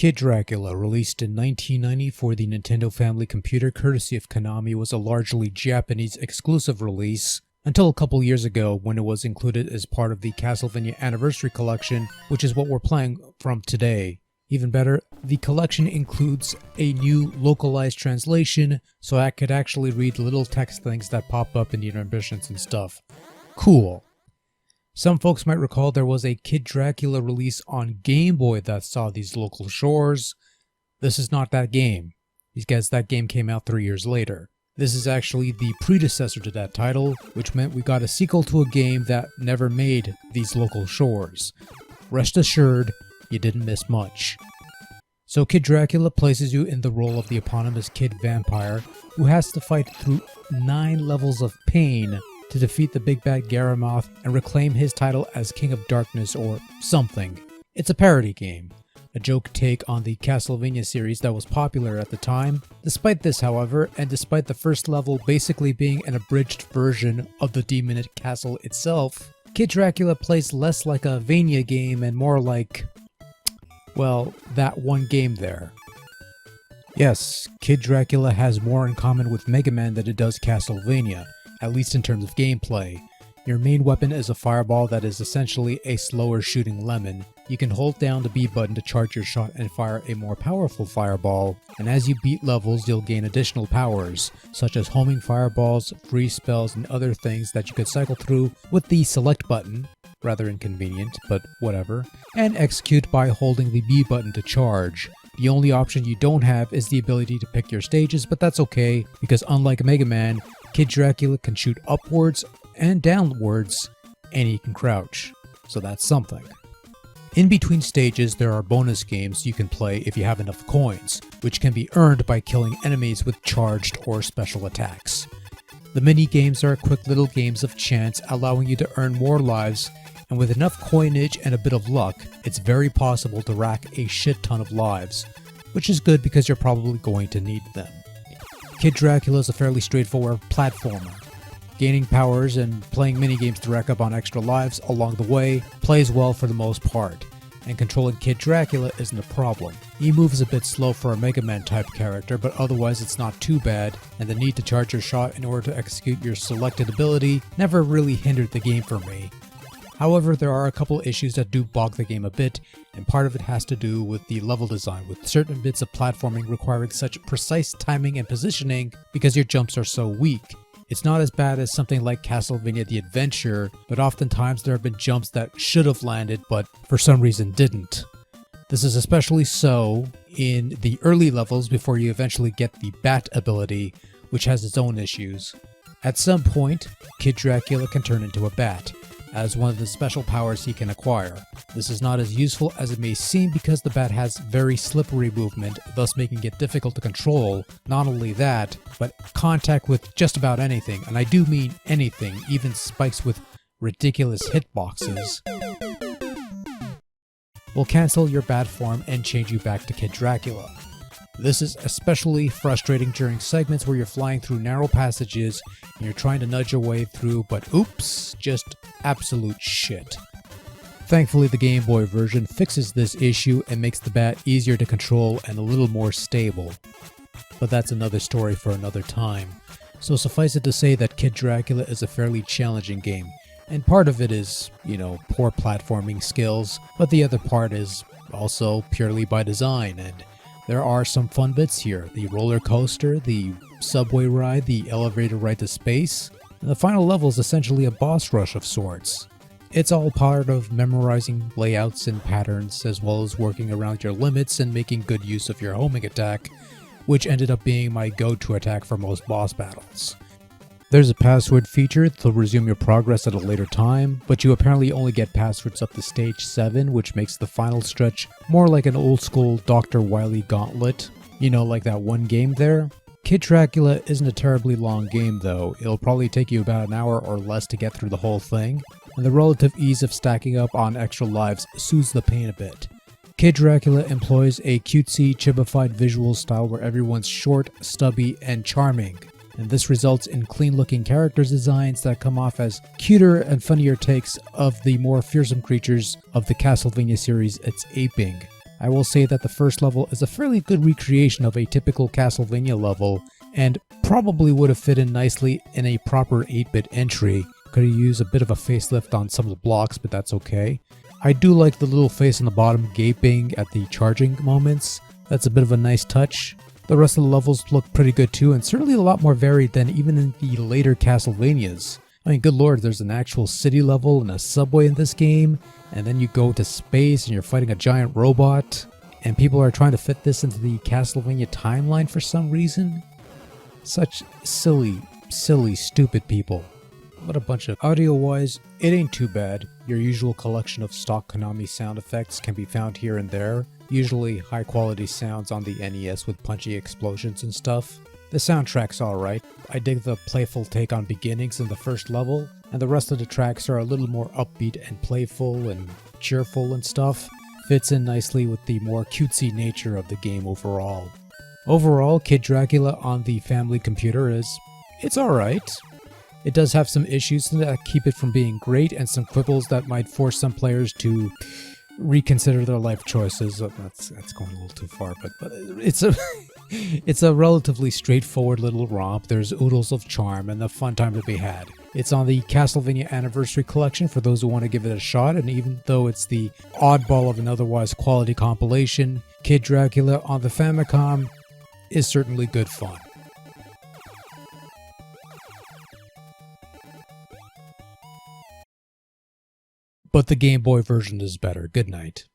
Kid Dracula, released in 1990 for the Nintendo Family Computer courtesy of Konami, was a largely Japanese exclusive release until a couple years ago when it was included as part of the Castlevania Anniversary Collection, which is what we're playing from today. Even better, the collection includes a new localized translation, so I could actually read little text things that pop up in the intermissions and stuff. Cool. Some folks might recall there was a Kid Dracula release on Game Boy that saw these local shores. This is not that game, because that game came out 3 years later. This is actually the predecessor to that title, which meant we got a sequel to a game that never made these local shores. Rest assured, you didn't miss much. So Kid Dracula places you in the role of the eponymous kid vampire who has to fight through 9 levels of pain to defeat the big bad Garamoth and reclaim his title as King of Darkness or something. It's a parody game, a joke take on the Castlevania series that was popular at the time. Despite this, however, and despite the first level basically being an abridged version of the Demonite Castle itself, Kid Dracula plays less like a Vania game and more like, well, that one game there. Yes, Kid Dracula has more in common with Mega Man than it does Castlevania, at least in terms of gameplay. Your main weapon is a fireball that is essentially a slower shooting lemon. You can hold down the B button to charge your shot and fire a more powerful fireball, and as you beat levels you'll gain additional powers, such as homing fireballs, freeze spells, and other things that you could cycle through with the select button, rather inconvenient, but whatever, and execute by holding the B button to charge. The only option you don't have is the ability to pick your stages, but that's okay, because unlike Mega Man, Kid Dracula can shoot upwards and downwards, and he can crouch, so that's something. In between stages, there are bonus games you can play if you have enough coins, which can be earned by killing enemies with charged or special attacks. The mini games are quick little games of chance, allowing you to earn more lives, and with enough coinage and a bit of luck, it's very possible to rack a shit ton of lives, which is good because you're probably going to need them. Kid Dracula is a fairly straightforward platformer. Gaining powers and playing minigames to rack up on extra lives along the way plays well for the most part, and controlling Kid Dracula isn't a problem. He moves a bit slow for a Mega Man type character, but otherwise it's not too bad, and the need to charge your shot in order to execute your selected ability never really hindered the game for me. However, there are a couple issues that do bog the game a bit, and part of it has to do with the level design, with certain bits of platforming requiring such precise timing and positioning because your jumps are so weak. It's not as bad as something like Castlevania The Adventure, but oftentimes there have been jumps that should have landed but for some reason didn't. This is especially so in the early levels before you eventually get the Bat ability, which has its own issues. At some point, Kid Dracula can turn into a bat, as one of the special powers he can acquire. This is not as useful as it may seem because the bat has very slippery movement, thus making it difficult to control. Not only that, but contact with just about anything, and I do mean anything, even spikes with ridiculous hitboxes, will cancel your bat form and change you back to Kid Dracula. This is especially frustrating during segments where you're flying through narrow passages and you're trying to nudge your way through, but oops, just absolute shit. Thankfully, the Game Boy version fixes this issue and makes the bat easier to control and a little more stable. But that's another story for another time. So suffice it to say that Kid Dracula is a fairly challenging game, and part of it is, poor platforming skills, but the other part is also purely by design, and there are some fun bits here. The roller coaster, the subway ride, the elevator ride to space, and the final level is essentially a boss rush of sorts. It's all part of memorizing layouts and patterns, as well as working around your limits and making good use of your homing attack, which ended up being my go-to attack for most boss battles. There's a password feature to resume your progress at a later time, but you apparently only get passwords up to stage 7, which makes the final stretch more like an old school Dr. Wily gauntlet. Like that one game there? Kid Dracula isn't a terribly long game though. It'll probably take you about an hour or less to get through the whole thing, and the relative ease of stacking up on extra lives soothes the pain a bit. Kid Dracula employs a cutesy, chibified visual style where everyone's short, stubby, and charming, and this results in clean-looking character designs that come off as cuter and funnier takes of the more fearsome creatures of the Castlevania series it's aping. I will say that the first level is a fairly good recreation of a typical Castlevania level, and probably would have fit in nicely in a proper 8-bit entry. Could have used a bit of a facelift on some of the blocks, but that's okay. I do like the little face on the bottom gaping at the charging moments. That's a bit of a nice touch. The rest of the levels look pretty good too, and certainly a lot more varied than even in the later Castlevanias. I mean, good lord, there's an actual city level and a subway in this game, and then you go to space and you're fighting a giant robot, and people are trying to fit this into the Castlevania timeline for some reason. Such silly, stupid people. What a bunch of... Audio-wise, it ain't too bad. Your usual collection of stock Konami sound effects can be found here and there. Usually high-quality sounds on the NES with punchy explosions and stuff. The soundtrack's alright. I dig the playful take on beginnings in the first level, and the rest of the tracks are a little more upbeat and playful and cheerful and stuff. Fits in nicely with the more cutesy nature of the game overall. Overall, Kid Dracula on the family computer it's alright. It does have some issues that keep it from being great, and some quibbles that might force some players to reconsider their life choices. That's going a little too far, but it's a it's a relatively straightforward little romp. There's oodles of charm and a fun time to be had. It's on the Castlevania Anniversary Collection for those who want to give it a shot, and even though it's the oddball of an otherwise quality compilation, Kid Dracula on the Famicom is certainly good fun. But the Game Boy version is better. Good night.